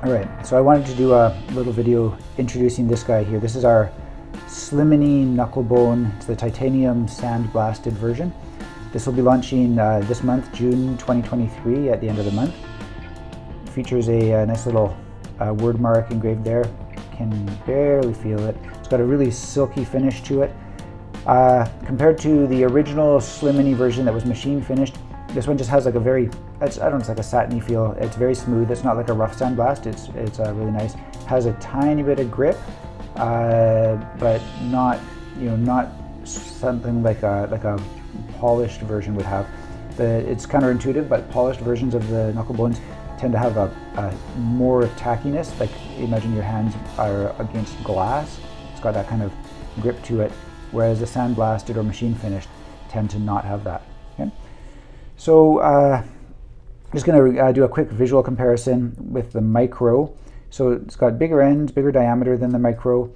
Alright, so I wanted to do a little video introducing this guy here. This is our Slimini Knucklebone. It's the titanium sand blasted version. This will be launching this month, June 2023, at the end of the month. It features a nice little word mark engraved there. Can barely feel it. It's got a really silky finish to it. Compared to the original Slimini version that was machine finished, this one just has like a very, it's like a satiny feel. It's very smooth. It's not like a rough sandblast. It's really nice. Has a tiny bit of grip, but not, not something like a polished version would have. It's counterintuitive, but polished versions of the Knucklebones tend to have a more tackiness. Like imagine your hands are against glass. It's got that kind of grip to it, whereas the sandblasted or machine finished tend to not have that. Okay? So I'm just going to do a quick visual comparison with the micro. So it's got bigger ends, bigger diameter than the micro.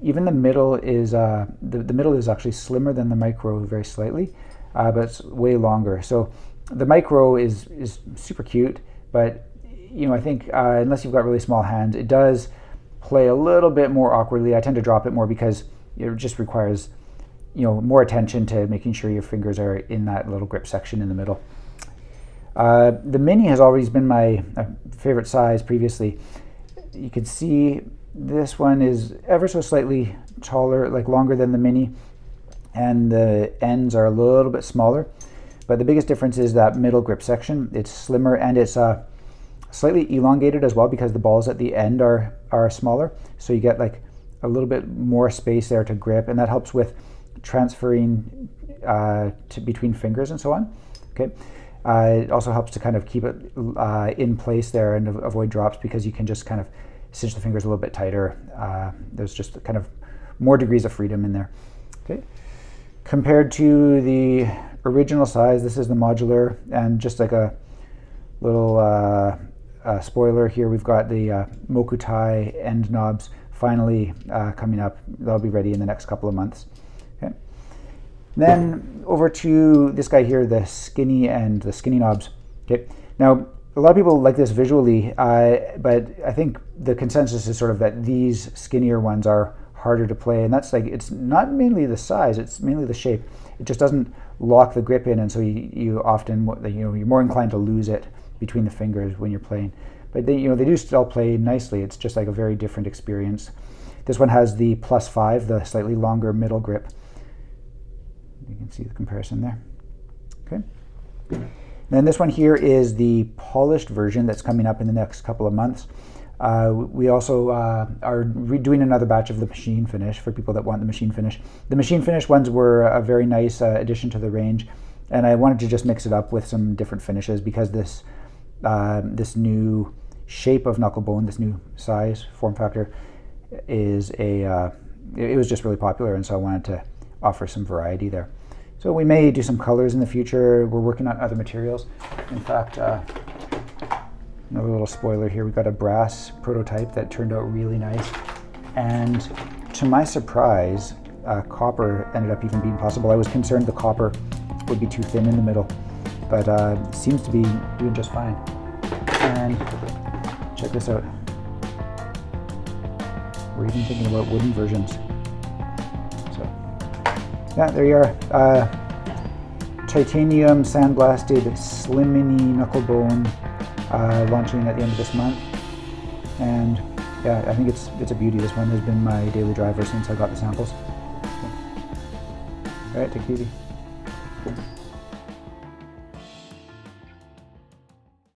Even the middle is the middle is actually slimmer than the micro, very slightly, but it's way longer. So the micro is super cute, but I think unless you've got really small hands, it does play a little bit more awkwardly. I tend to drop it more because it just requires more attention to making sure your fingers are in that little grip section in the middle. The mini has always been my favorite size previously. You can see this one is ever so slightly taller, like longer than the mini, and the ends are a little bit smaller. But the biggest difference is that middle grip section. It's slimmer and it's slightly elongated as well because the balls at the end are smaller. So you get like a little bit more space there to grip, and that helps with transferring between fingers and so on. Okay, it also helps to kind of keep it in place there and avoid drops because you can just kind of cinch the fingers a little bit tighter. There's just kind of more degrees of freedom in there. Okay, compared to the original size, this is the modular, and just like a little spoiler here, we've got the Mokutai end knobs finally coming up. They'll be ready in the next couple of months. Okay. Then over to this guy here, the skinny knobs. Okay. Now a lot of people like this visually, but I think the consensus is sort of that these skinnier ones are harder to play, and that's like, it's not mainly the size, it's mainly the shape. It just doesn't lock the grip in, and so you often, you're more inclined to lose it between the fingers when you're playing. But they do still play nicely. It's just like a very different experience. This one has the +5, the slightly longer middle grip. You can see the comparison there. Okay. And then this one here is the polished version that's coming up in the next couple of months. We also are redoing another batch of the machine finish for people that want the machine finish. The machine finish ones were a very nice addition to the range, and I wanted to just mix it up with some different finishes because this new shape of Knucklebone, this new size, form factor, is it was just really popular, and so I wanted to offer some variety there. So we may do some colors in the future. We're working on other materials. In fact, another little spoiler here, we've got a brass prototype that turned out really nice, and to my surprise, copper ended up even being possible. I was concerned the copper would be too thin in the middle, but it seems to be doing just fine. And check this out. We're even thinking about wooden versions. So yeah, there you are. Titanium sandblasted Slimini Knucklebone, launching at the end of this month. And yeah, I think it's a beauty. This one has been my daily driver since I got the samples. Okay. All right, take it easy.